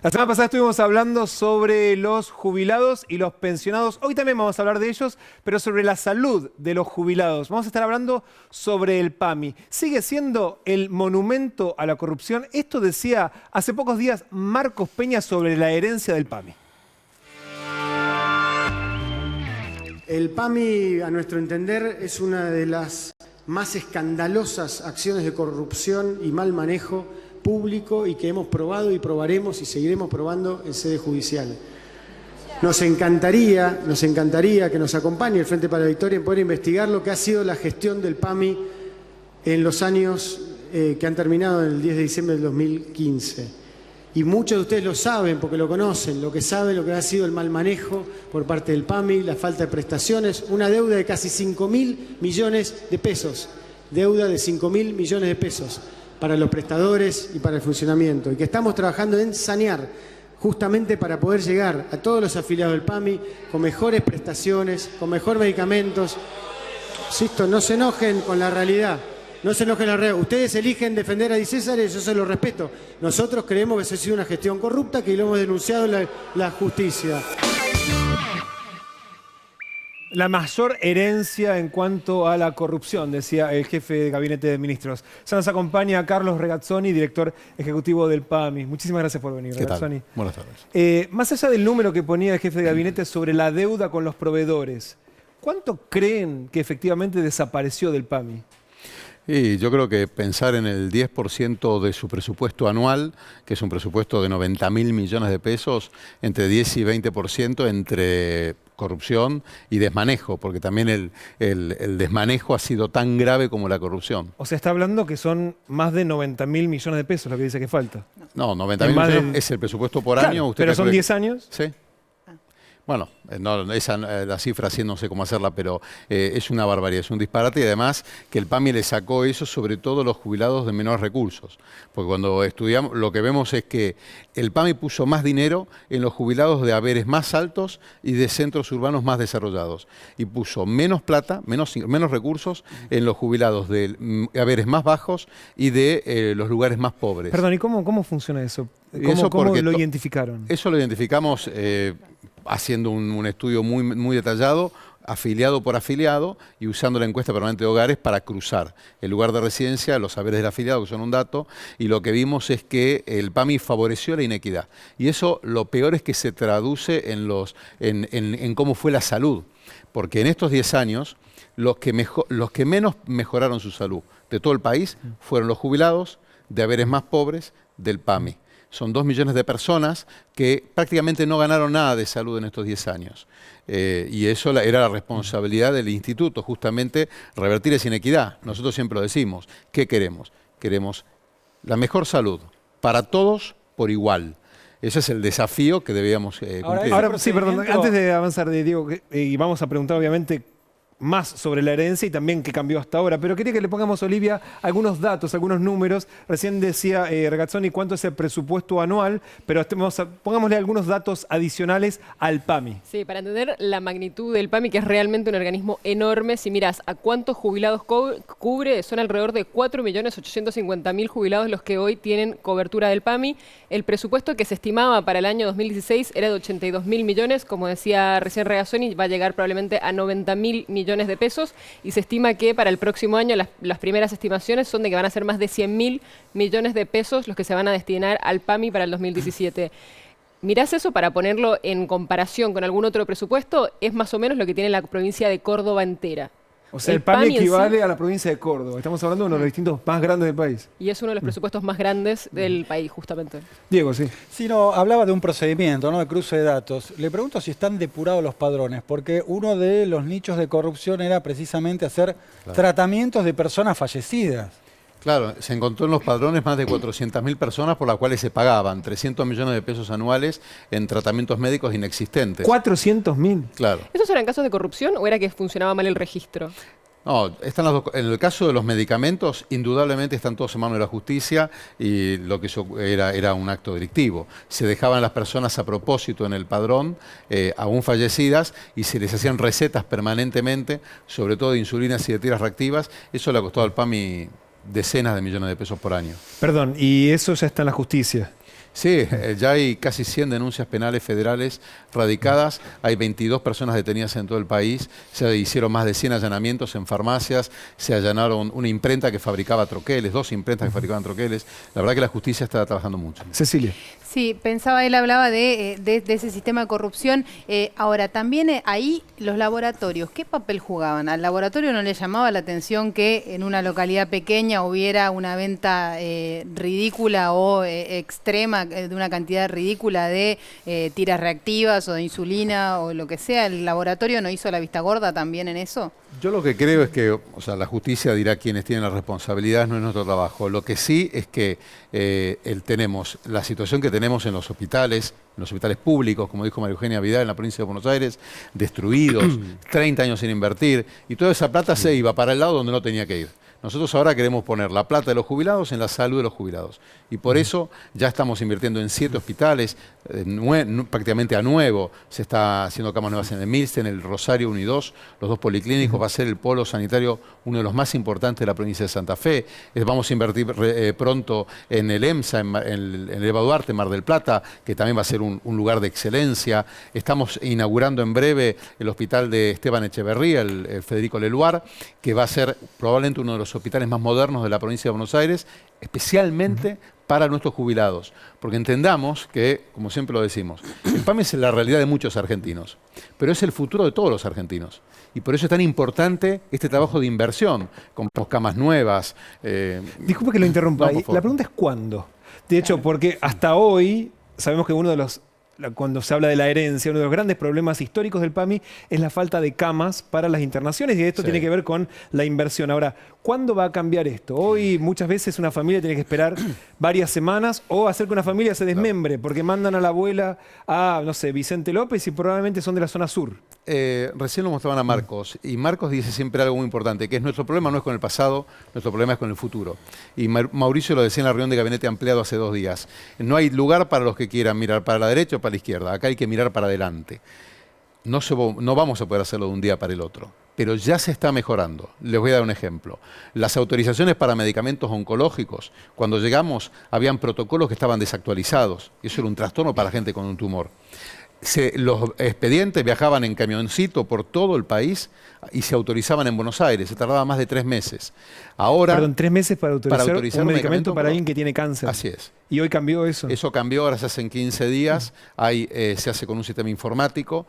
La semana pasada estuvimos hablando sobre los jubilados y los pensionados. Hoy también vamos a hablar de ellos, pero sobre la salud de los jubilados. Vamos a estar hablando sobre el PAMI. ¿Sigue siendo el monumento a la corrupción? Esto decía hace pocos días Marcos Peña sobre la herencia del PAMI. El PAMI, a nuestro entender, es una de las más escandalosas acciones de corrupción y mal manejo público y que hemos probado y probaremos y seguiremos probando en sede judicial. Nos encantaría que nos acompañe el Frente para la Victoria en poder investigar lo que ha sido la gestión del PAMI en los años que han terminado en el 10 de diciembre del 2015. Y muchos de ustedes lo saben porque lo conocen, lo que ha sido el mal manejo por parte del PAMI, la falta de prestaciones, una deuda de casi 5.000 millones de pesos, deuda de 5.000 millones de pesos para los prestadores y para el funcionamiento, y que estamos trabajando en sanear justamente para poder llegar a todos los afiliados del PAMI con mejores prestaciones, con mejores medicamentos. Insisto, no se enojen con la realidad. No se enojen la realidad. Ustedes eligen defender a Di César y yo se lo respeto. Nosotros creemos que eso ha sido una gestión corrupta, que lo hemos denunciado en la justicia. La mayor herencia en cuanto a la corrupción, decía el jefe de Gabinete de Ministros. Se nos acompaña Carlos Regazzoni, director ejecutivo del PAMI. Muchísimas gracias por venir, Regazzoni. Buenas tardes. Más allá del número que ponía el jefe de Gabinete sobre la deuda con los proveedores, ¿cuánto creen que efectivamente desapareció del PAMI? Y yo creo que pensar en el 10% de su presupuesto anual, que es un presupuesto de 90.000 millones de pesos, entre 10 y 20% entre corrupción y desmanejo, porque también el desmanejo ha sido tan grave como la corrupción. O sea, está hablando que son más de 90.000 millones de pesos lo que dice que falta. No, 90.000 millones es el presupuesto por año. ¿Usted pero son 10 años? Sí. Bueno, la cifra sí no sé cómo hacerla, pero es una barbaridad, es un disparate, y además que el PAMI le sacó eso sobre todo a los jubilados de menores recursos. Porque cuando estudiamos, lo que vemos es que el PAMI puso más dinero en los jubilados de haberes más altos y de centros urbanos más desarrollados. Y puso menos plata, menos recursos en los jubilados de haberes más bajos y de los lugares más pobres. Perdón, ¿y cómo funciona eso? ¿Cómo lo identificaron? Eso lo identificamos haciendo un estudio muy detallado, afiliado por afiliado, y usando la encuesta permanente de hogares para cruzar el lugar de residencia, los saberes del afiliado, que son un dato, y lo que vimos es que el PAMI favoreció la inequidad. Y eso lo peor es que se traduce en cómo fue la salud, porque en estos 10 años los que menos mejoraron su salud de todo el país fueron los jubilados de haberes más pobres del PAMI. Son 2 millones de personas que prácticamente no ganaron nada de salud en estos 10 años. Y eso era la responsabilidad del instituto, justamente revertir esa inequidad. Nosotros siempre lo decimos. ¿Qué queremos? Queremos la mejor salud para todos por igual. Ese es el desafío que debíamos cumplir. Ahora sí, perdón, antes de avanzar, Diego, y vamos a preguntar obviamente más sobre la herencia y también qué cambió hasta ahora. Pero quería que le pongamos, Olivia, algunos datos, algunos números. Recién decía Regazzoni cuánto es el presupuesto anual, pero pongámosle algunos datos adicionales al PAMI. Sí, para entender la magnitud del PAMI, que es realmente un organismo enorme, si miras a cuántos jubilados cubre, son alrededor de 4.850.000 jubilados los que hoy tienen cobertura del PAMI. El presupuesto que se estimaba para el año 2016 era de 82.000 millones, como decía recién Regazzoni, va a llegar probablemente a 90.000 millones de pesos, y se estima que para el próximo año las primeras estimaciones son de que van a ser más de 100.000 millones de pesos los que se van a destinar al PAMI para el 2017. Mirás eso para ponerlo en comparación con algún otro presupuesto, es más o menos lo que tiene la provincia de Córdoba entera. O sea, el PAMI equivale a la provincia de Córdoba. Estamos hablando de uno de los distintos más grandes del país. Y es uno de los presupuestos más grandes del país, justamente. Diego, sí. Sí, no, hablaba de un procedimiento, ¿no?, de cruce de datos. Le pregunto si están depurados los padrones, porque uno de los nichos de corrupción era precisamente hacer tratamientos de personas fallecidas. Claro, se encontró en los padrones más de 400.000 personas por las cuales se pagaban 300 millones de pesos anuales en tratamientos médicos inexistentes. ¿400.000? Claro. ¿Esos eran casos de corrupción o era que funcionaba mal el registro? No, están las dos. En el caso de los medicamentos, indudablemente están todos en manos de la justicia, y lo que eso era un acto delictivo. Se dejaban las personas a propósito en el padrón, aún fallecidas, y se les hacían recetas permanentemente, sobre todo de insulinas y de tiras reactivas. Eso le ha costado al PAMI decenas de millones de pesos por año. Perdón, ¿y eso ya está en la justicia? Sí, ya hay casi 100 denuncias penales federales radicadas, hay 22 personas detenidas en todo el país, se hicieron más de 100 allanamientos en farmacias, se allanaron una imprenta que fabricaba troqueles, 2 imprentas que fabricaban troqueles. La verdad que la justicia está trabajando mucho. Cecilia. Sí, pensaba, él hablaba de ese sistema de corrupción. Ahora, también ahí los laboratorios, ¿qué papel jugaban? ¿Al laboratorio no le llamaba la atención que en una localidad pequeña hubiera una venta ridícula o extrema, de una cantidad ridícula de tiras reactivas o de insulina o lo que sea? ¿El laboratorio no hizo la vista gorda también en eso? Yo lo que creo es que, la justicia dirá quiénes tienen la responsabilidad, no es nuestro trabajo. Lo que sí es que tenemos la situación que tenemos en los hospitales públicos, como dijo María Eugenia Vidal, en la provincia de Buenos Aires, destruidos, 30 años sin invertir, y toda esa plata se iba para el lado donde no tenía que ir. Nosotros ahora queremos poner la plata de los jubilados en la salud de los jubilados. Y por eso ya estamos invirtiendo en 7 hospitales, prácticamente a nuevo. Se está haciendo camas nuevas en el Milsten, en el Rosario 1 y 2, los 2 policlínicos. Va a ser el polo sanitario uno de los más importantes de la provincia de Santa Fe. Vamos a invertir pronto en el EMSA, en el Eva Duarte, en Mar del Plata, que también va a ser un lugar de excelencia. Estamos inaugurando en breve el hospital de Esteban Echeverría, el Federico Leluar, que va a ser probablemente uno de los hospitales más modernos de la provincia de Buenos Aires, especialmente para nuestros jubilados. Porque entendamos que, como siempre lo decimos, el PAMI es la realidad de muchos argentinos, pero es el futuro de todos los argentinos. Y por eso es tan importante este trabajo de inversión, con camas nuevas. Disculpe que lo interrumpa. No, La pregunta es ¿cuándo? De hecho, porque hasta hoy sabemos que cuando se habla de la herencia, uno de los grandes problemas históricos del PAMI es la falta de camas para las internaciones, y esto tiene que ver con la inversión. Ahora, ¿cuándo va a cambiar esto? Hoy muchas veces una familia tiene que esperar varias semanas o hacer que una familia se desmembre porque mandan a la abuela a, no sé, Vicente López y probablemente son de la zona sur. Recién lo mostraban a Marcos, y Marcos dice siempre algo muy importante, que es nuestro problema no es con el pasado, nuestro problema es con el futuro. Y Mauricio lo decía en la reunión de gabinete ampliado hace 2 días. No hay lugar para los que quieran mirar para la derecha o para la izquierda, acá hay que mirar para adelante. No vamos a poder hacerlo de un día para el otro, pero ya se está mejorando. Les voy a dar un ejemplo. Las autorizaciones para medicamentos oncológicos, cuando llegamos habían protocolos que estaban desactualizados, y eso era un trastorno para la gente con un tumor. Los expedientes viajaban en camioncito por todo el país y se autorizaban en Buenos Aires. Se tardaba más de 3 meses. Ahora, Perdón, 3 meses para autorizar un medicamento para pero alguien que tiene cáncer. Así es. Y hoy cambió eso. Eso cambió, ahora se hace en 15 días. Se hace con un sistema informático.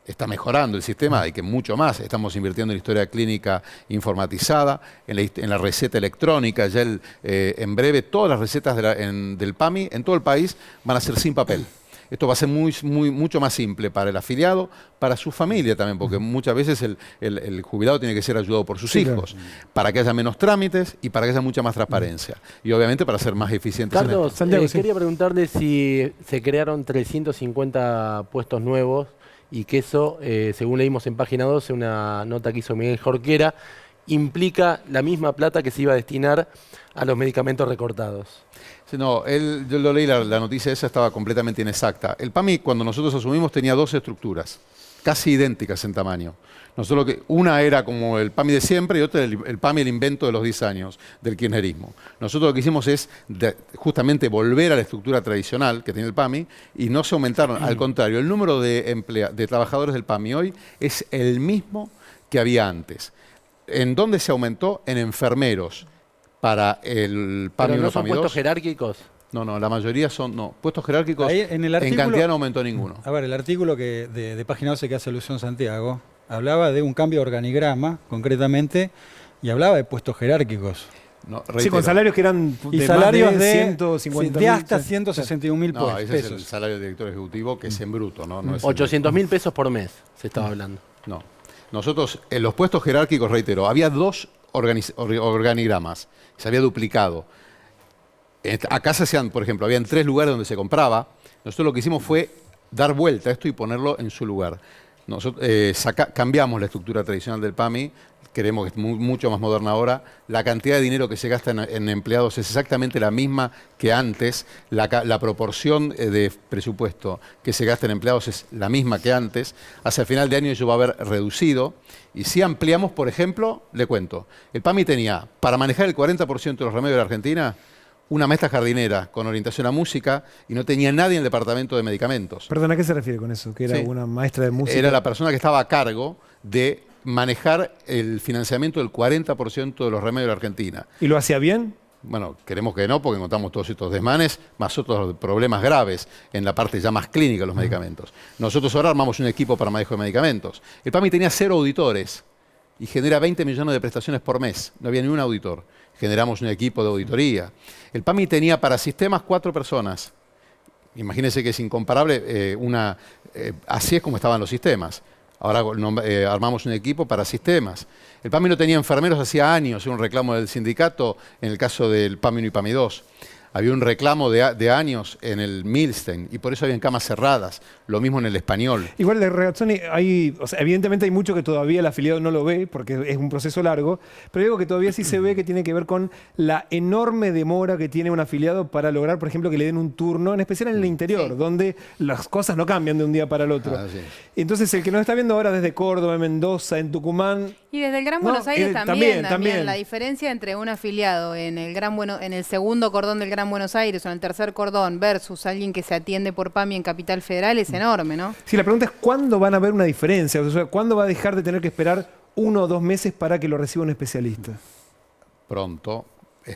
Está mejorando el sistema, hay que mucho más. Estamos invirtiendo en historia clínica informatizada, en la receta electrónica. Ya en breve todas las recetas del PAMI en todo el país van a ser sin papel. Esto va a ser mucho más simple para el afiliado, para su familia también, porque muchas veces el jubilado tiene que ser ayudado por sus hijos, para que haya menos trámites y para que haya mucha más transparencia. Y obviamente para ser más eficientes en Carlos, esto. Santiago, sí. quería preguntarle si se crearon 350 puestos nuevos y que eso, según leímmo en Página 12, una nota que hizo Miguel Jorquera, implica la misma plata que se iba a destinar a los medicamentos recortados. Sí, no, yo lo leí, la noticia esa estaba completamente inexacta. El PAMI, cuando nosotros asumimos, tenía 2 estructuras, casi idénticas en tamaño. Una era como el PAMI de siempre y otra el PAMI, el invento de los 10 años del kirchnerismo. Nosotros lo que hicimos es justamente volver a la estructura tradicional que tiene el PAMI y no se aumentaron. Al contrario, el número de trabajadores del PAMI hoy es el mismo que había antes. ¿En dónde se aumentó? En enfermeros. Para el PAMI 1, ¿Pero no son PAMI 2. puestos jerárquicos? No, la mayoría son puestos jerárquicos. Ahí, en cantidad no aumentó ninguno. A ver, el artículo de Página 12 que hace alusión Santiago hablaba de un cambio de organigrama, concretamente, y hablaba de puestos jerárquicos. No, Sí, con salarios que eran Y de salarios más de de 150 de hasta 161.000 No, ese es el pesos. salario del director ejecutivo, que es en bruto, ¿no? No es 800.000 pesos por mes, se estaba hablando. No. Nosotros, en los puestos jerárquicos, reitero, había 2 organigramas, se había duplicado. Acá se hacían, por ejemplo, habían 3 lugares donde se compraba. Nosotros lo que hicimos fue dar vuelta a esto y ponerlo en su lugar. Nosotros cambiamos la estructura tradicional del PAMI, queremos que es mucho más moderna ahora. La cantidad de dinero que se gasta en empleados es exactamente la misma que antes. La proporción de presupuesto que se gasta en empleados es la misma que antes. Hacia el final de año eso va a haber reducido. Y si ampliamos, por ejemplo, le cuento, el PAMI tenía, para manejar el 40% de los remedios de la Argentina, una maestra jardinera con orientación a música y no tenía nadie en el departamento de medicamentos. Perdón, ¿a qué se refiere con eso? ¿Que era Sí. una maestra de música? Era la persona que estaba a cargo de manejar el financiamiento del 40% de los remedios de la Argentina. ¿Y lo hacía bien? Bueno, queremos que no, porque encontramos todos estos desmanes, más otros problemas graves en la parte ya más clínica de los medicamentos. Nosotros ahora armamos un equipo para manejo de medicamentos. El PAMI tenía 0 auditores y genera 20 millones de prestaciones por mes. No había ni un auditor. Generamos un equipo de auditoría. El PAMI tenía para sistemas 4 personas. Imagínense que es incomparable, así es como estaban los sistemas. Ahora armamos un equipo para sistemas. El PAMI no tenía enfermeros hacía años, era un reclamo del sindicato en el caso del PAMI 1 y PAMI 2. Había un reclamo de años en el Milstein y por eso habían camas cerradas. Lo mismo en el Español. Igual de Regazzoni, evidentemente hay mucho que todavía el afiliado no lo ve porque es un proceso largo, pero hay algo que todavía sí se ve que tiene que ver con la enorme demora que tiene un afiliado para lograr, por ejemplo, que le den un turno, en especial en el interior, donde las cosas no cambian de un día para el otro. Ah, sí. Entonces, el que nos está viendo ahora desde Córdoba, Mendoza, en Tucumán... Y desde el Gran No, Buenos Aires también. también. La diferencia entre un afiliado en el segundo cordón del Gran Buenos Aires o en el tercer cordón versus alguien que se atiende por PAMI en Capital Federal es enorme, ¿no? Sí, la pregunta es ¿cuándo van a ver una diferencia? O sea, ¿cuándo va a dejar de tener que esperar 1 o 2 meses para que lo reciba un especialista? Pronto.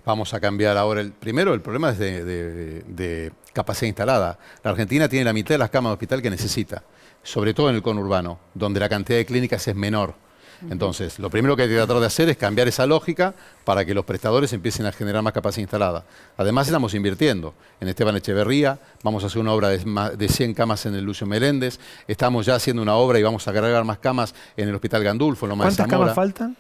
Vamos a cambiar ahora. Primero, el problema es de capacidad instalada. La Argentina tiene la mitad de las camas de hospital que necesita, sobre todo en el conurbano, donde la cantidad de clínicas es menor. Entonces, lo primero que hay que tratar de hacer es cambiar esa lógica para que los prestadores empiecen a generar más capacidad instalada. Además, estamos invirtiendo. En Esteban Echeverría vamos a hacer una obra de 100 camas en el Lucio Meléndez. Estamos ya haciendo una obra y vamos a agregar más camas en el Hospital Gandulfo, en Loma de ¿Cuántas Zamora. camas faltan?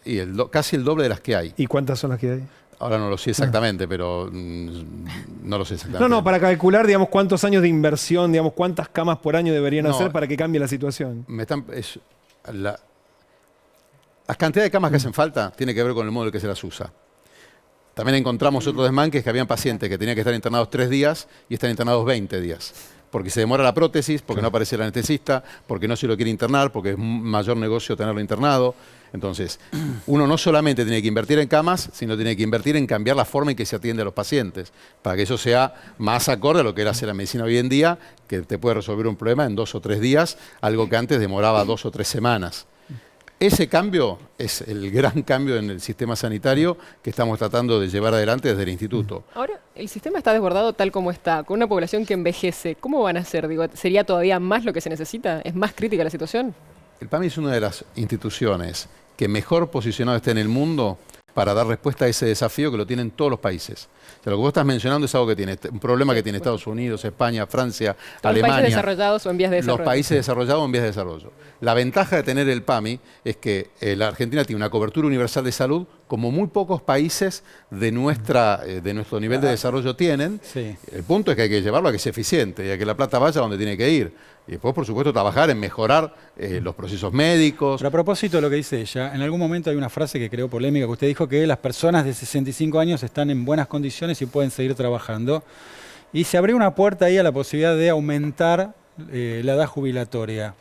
Y casi el doble de las que hay. ¿Y cuántas son las que hay? Ahora no lo sé exactamente, pero no lo sé exactamente. No, para calcular, digamos, cuántos años de inversión, digamos, cuántas camas por año deberían No. hacer para que cambie la situación. Las cantidades de camas que hacen falta tiene que ver con el modo en el que se las usa. También encontramos otro desmán, que es que habían pacientes que tenían que estar internados 3 días y están internados 20 días. Porque se demora la prótesis, porque no aparece el anestesista, porque no se lo quiere internar, porque es mayor negocio tenerlo internado. Entonces, uno no solamente tiene que invertir en camas, sino tiene que invertir en cambiar la forma en que se atiende a los pacientes, para que eso sea más acorde a lo que era hacer la medicina hoy en día, que te puede resolver un problema en 2 o 3 días, algo que antes demoraba 2 o 3 semanas. Ese cambio es el gran cambio en el sistema sanitario que estamos tratando de llevar adelante desde el instituto. Ahora, el sistema está desbordado tal como está, con una población que envejece. ¿Cómo van a hacer? Digo, ¿sería todavía más lo que se necesita? ¿Es más crítica la situación? El PAMI es una de las instituciones que mejor posicionado está en el mundo para dar respuesta a ese desafío que lo tienen todos los países. O sea, lo que vos estás mencionando es algo que tiene un problema que tiene Estados Unidos, España, Francia, Alemania. ¿Los países desarrollados o en vías de desarrollo? Los países desarrollados o en vías de desarrollo. La ventaja de tener el PAMI es que la Argentina tiene una cobertura universal de salud como muy pocos países de nuestro nivel de desarrollo tienen. Sí. El punto es que hay que llevarlo a que sea eficiente y a que la plata vaya donde tiene que ir. Y después, por supuesto, trabajar en mejorar los procesos médicos. Pero a propósito de lo que dice ella, en algún momento hay una frase que creó polémica, que usted dijo que las personas de 65 años están en buenas condiciones y pueden seguir trabajando. Y se abrió una puerta ahí a la posibilidad de aumentar la edad jubilatoria.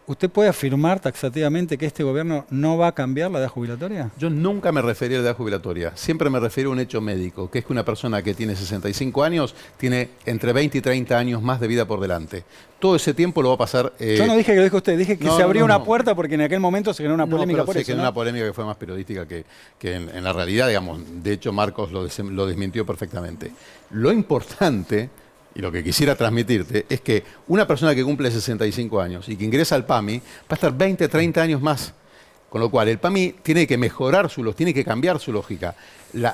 ¿Usted puede afirmar taxativamente que este gobierno no va a cambiar la edad jubilatoria? Yo nunca me referí a la edad jubilatoria, siempre me refiero a un hecho médico, que es que una persona que tiene 65 años tiene entre 20 y 30 años más de vida por delante. Todo ese tiempo lo va a pasar... Yo no dije que lo dijo usted, dije que no, se abrió una no. puerta porque en aquel momento se generó una polémica pero por sé eso, que ¿no? una polémica que fue más periodística que en la realidad, digamos. De hecho, Marcos lo desmintió perfectamente. Lo importante... Y lo que quisiera transmitirte es que una persona que cumple 65 años y que ingresa al PAMI va a estar 20, 30 años más. Con lo cual, el PAMI tiene que mejorar tiene que cambiar su lógica.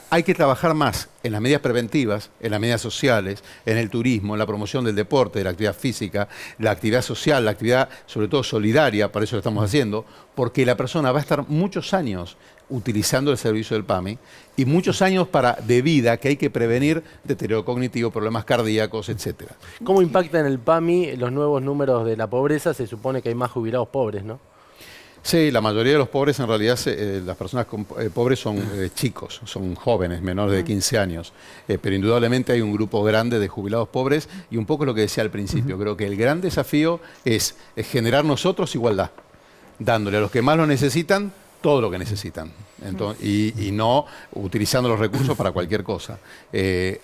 Hay que trabajar más en las medidas preventivas, en las medidas sociales, en el turismo, en la promoción del deporte, de la actividad física, la actividad social, la actividad sobre todo solidaria, para eso lo estamos haciendo, porque la persona va a estar muchos años utilizando el servicio del PAMI y muchos años de vida que hay que prevenir deterioro cognitivo, problemas cardíacos, etcétera. ¿Cómo impacta en el PAMI los nuevos números de la pobreza? Se supone que hay más jubilados pobres, ¿no? Sí, la mayoría de los pobres en realidad, las personas pobres son chicos, son jóvenes, menores de 15 años, pero indudablemente hay un grupo grande de jubilados pobres y un poco lo que decía al principio, creo que el gran desafío es generar nosotros igualdad, dándole a los que más lo necesitan todo lo que necesitan. Y no utilizando los recursos para cualquier cosa.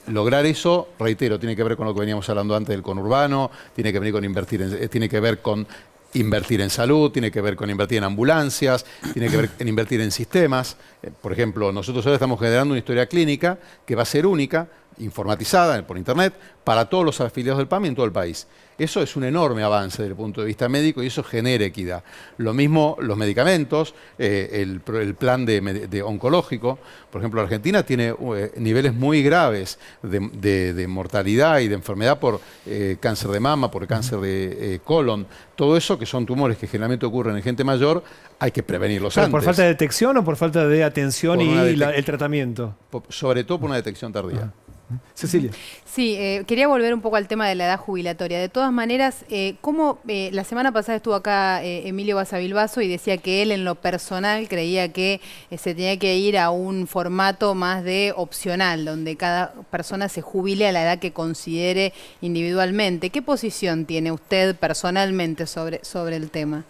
Lograr eso, reitero, tiene que ver con lo que veníamos hablando antes del conurbano, tiene que ver con invertir en salud, tiene que ver con invertir en ambulancias, tiene que ver en invertir en sistemas. Por ejemplo, nosotros ahora estamos generando una historia clínica que va a ser única, informatizada por internet, para todos los afiliados del PAMI en todo el país. Eso es un enorme avance desde el punto de vista médico y eso genera equidad. Lo mismo los medicamentos, el plan de oncológico. Por ejemplo, Argentina tiene niveles muy graves de mortalidad y de enfermedad por cáncer de mama, por cáncer de colon. Todo eso, que son tumores que generalmente ocurren en gente mayor, hay que prevenirlos antes. ¿Por falta de detección o por falta de atención y el tratamiento? Sobre todo por una detección tardía. Cecilia. Sí, quería volver un poco al tema de la edad jubilatoria. De todas maneras, la semana pasada estuvo acá Emilio Basavilbaso y decía que él en lo personal creía que se tenía que ir a un formato más de opcional, donde cada persona se jubile a la edad que considere individualmente. ¿Qué posición tiene usted personalmente sobre el tema?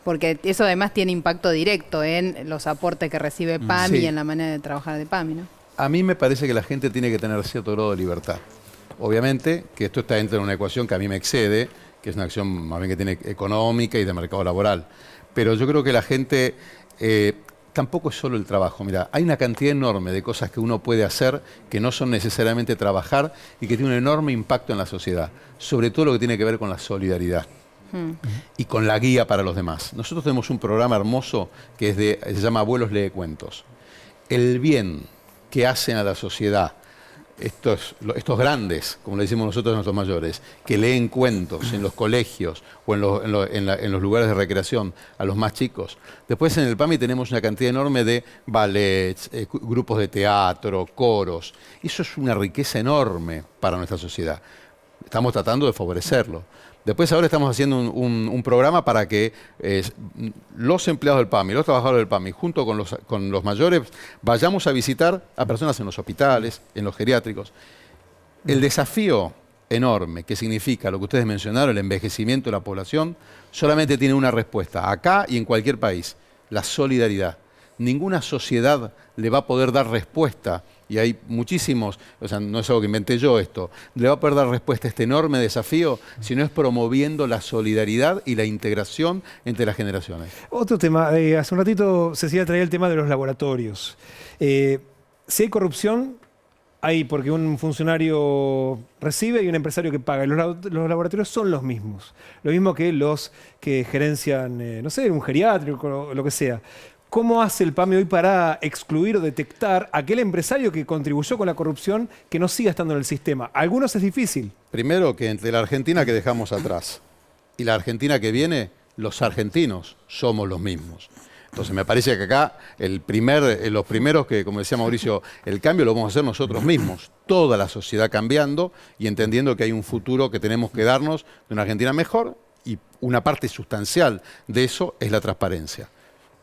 Porque eso además tiene impacto directo en los aportes que recibe PAMI y en la manera de trabajar de PAMI, ¿no? A mí me parece que la gente tiene que tener cierto grado de libertad. Obviamente que esto está dentro de una ecuación que a mí me excede, que es una acción más bien que tiene económica y de mercado laboral. Pero yo creo que la gente tampoco es solo el trabajo. Mira, hay una cantidad enorme de cosas que uno puede hacer que no son necesariamente trabajar y que tienen un enorme impacto en la sociedad. Sobre todo lo que tiene que ver con la solidaridad. Y con la guía para los demás. Nosotros tenemos un programa hermoso que se llama Abuelos Lee Cuentos. El bien que hacen a la sociedad estos grandes, como le decimos nosotros a nuestros mayores, que leen cuentos en los colegios o en los lugares de recreación a los más chicos. Después en el PAMI tenemos una cantidad enorme de ballets, grupos de teatro, coros. Eso es una riqueza enorme para nuestra sociedad. Estamos tratando de favorecerlo. Después ahora estamos haciendo un programa para que los empleados del PAMI, los trabajadores del PAMI, junto con los mayores, vayamos a visitar a personas en los hospitales, en los geriátricos. El desafío enorme que significa lo que ustedes mencionaron, el envejecimiento de la población, solamente tiene una respuesta, acá y en cualquier país, la solidaridad. Ninguna sociedad le va a poder dar respuesta, y hay muchísimos, o sea, no es algo que inventé yo esto, le va a poder dar respuesta a este enorme desafío si no es promoviendo la solidaridad y la integración entre las generaciones. Otro tema, hace un ratito Cecilia traía el tema de los laboratorios. Si hay corrupción, hay porque un funcionario recibe y un empresario que paga. Los laboratorios son los mismos. Lo mismo que los que gerencian, no sé, un geriátrico o lo que sea. ¿Cómo hace el PAMI hoy para excluir o detectar a aquel empresario que contribuyó con la corrupción que no siga estando en el sistema? A algunos es difícil. Primero que entre la Argentina que dejamos atrás y la Argentina que viene, los argentinos somos los mismos. Entonces me parece que acá los primeros que, como decía Mauricio, el cambio lo vamos a hacer nosotros mismos. Toda la sociedad cambiando y entendiendo que hay un futuro que tenemos que darnos de una Argentina mejor y una parte sustancial de eso es la transparencia.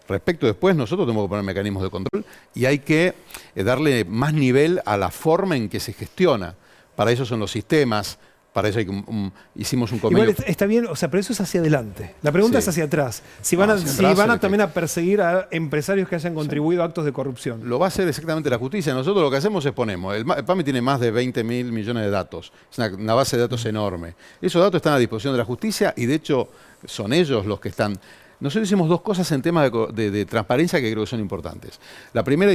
Respecto después, nosotros tenemos que poner mecanismos de control y hay que darle más nivel a la forma en que se gestiona. Para eso son los sistemas, para eso hicimos un convenio. Igual está bien, o sea, pero eso es hacia adelante. La pregunta es hacia atrás. Si van también a perseguir a empresarios que hayan contribuido a actos de corrupción. Lo va a hacer exactamente la justicia. Nosotros lo que hacemos es ponemos. El PAMI tiene más de 20.000 millones de datos. Es una base de datos enorme. Esos datos están a disposición de la justicia y de hecho son ellos los que están. Nosotros hicimos dos cosas en temas de transparencia que creo que son importantes. La primera,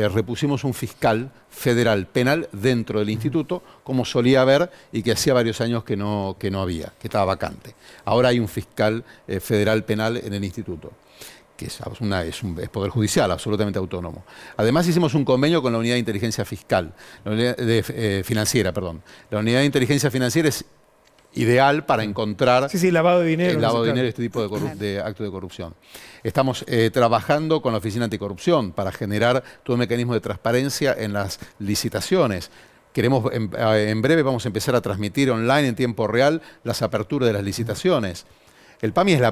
repusimos un fiscal federal penal dentro del instituto, como solía haber y que hacía varios años que no había, que estaba vacante. Ahora hay un fiscal federal penal en el instituto, que es poder judicial, absolutamente autónomo. Además hicimos un convenio con la Unidad de Inteligencia Fiscal, Financiera. La Unidad de Inteligencia Financiera es ideal para encontrar lavado de dinero, este tipo de actos de corrupción. Estamos trabajando con la Oficina Anticorrupción para generar todo un mecanismo de transparencia en las licitaciones. En breve vamos a empezar a transmitir online en tiempo real las aperturas de las licitaciones. El PAMI es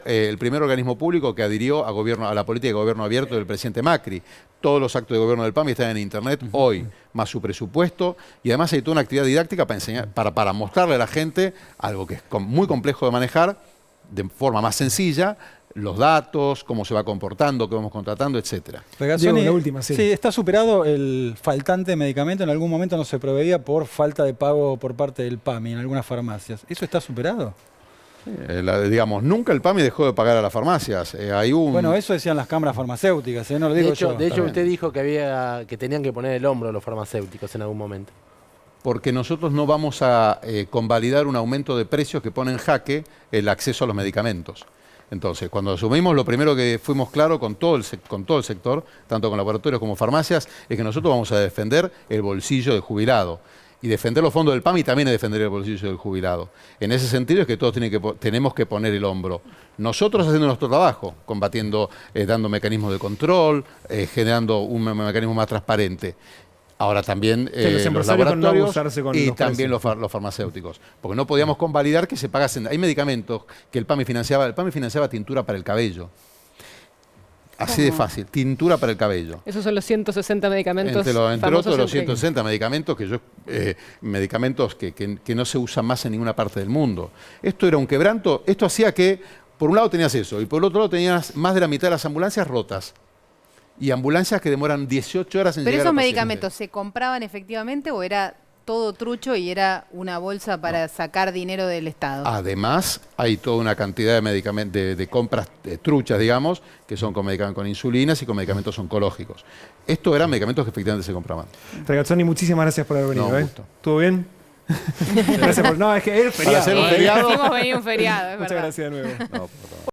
el primer organismo público que adhirió a la política de gobierno abierto del presidente Macri. Todos los actos de gobierno del PAMI están en internet hoy, más su presupuesto, y además hay toda una actividad didáctica para mostrarle a la gente algo que es muy complejo de manejar, de forma más sencilla, los datos, cómo se va comportando, qué vamos contratando, etcétera. Regazzoni, Diego, la última, sí. ¿está superado el faltante de medicamento? En algún momento no se proveía por falta de pago por parte del PAMI en algunas farmacias. ¿Eso está superado? Digamos, nunca el PAMI dejó de pagar a las farmacias. Bueno, eso decían las cámaras farmacéuticas, no lo digo yo. De hecho usted dijo que tenían que poner el hombro los farmacéuticos en algún momento. Porque nosotros no vamos a convalidar un aumento de precios que pone en jaque el acceso a los medicamentos. Entonces, cuando asumimos, lo primero que fuimos claros con todo el sector, tanto con laboratorios como farmacias, es que nosotros vamos a defender el bolsillo del jubilado. Y defender los fondos del PAMI también es defender el bolsillo del jubilado. En ese sentido es que todos tenemos que poner el hombro. Nosotros haciendo nuestro trabajo, combatiendo, dando mecanismos de control, generando un mecanismo más transparente. Ahora también los laboratorios y también los farmacéuticos. Porque no podíamos convalidar que se pagasen. Hay medicamentos que el PAMI financiaba tintura para el cabello. Así de fácil, tintura para el cabello. Esos son los 160 medicamentos Entre otros los 160 medicamentos, medicamentos que no se usan más en ninguna parte del mundo. Esto era un quebranto, esto hacía que, por un lado tenías eso, y por el otro lado tenías más de la mitad de las ambulancias rotas. Y ambulancias que demoran 18 horas en llegar al paciente. ¿Pero esos medicamentos se compraban efectivamente o era todo trucho y era una bolsa para sacar dinero del Estado? Además, hay toda una cantidad de medicamentos, de compras truchas, digamos, que son con insulinas y con medicamentos oncológicos. Estos eran medicamentos que efectivamente se compraban. Regazzoni, muchísimas gracias por haber venido. No, gusto. ¿Todo bien? Gracias por... No, es que es feriado. Para hacer un feriado. Hicimos venir un feriado, es Muchas verdad. gracias de nuevo. No,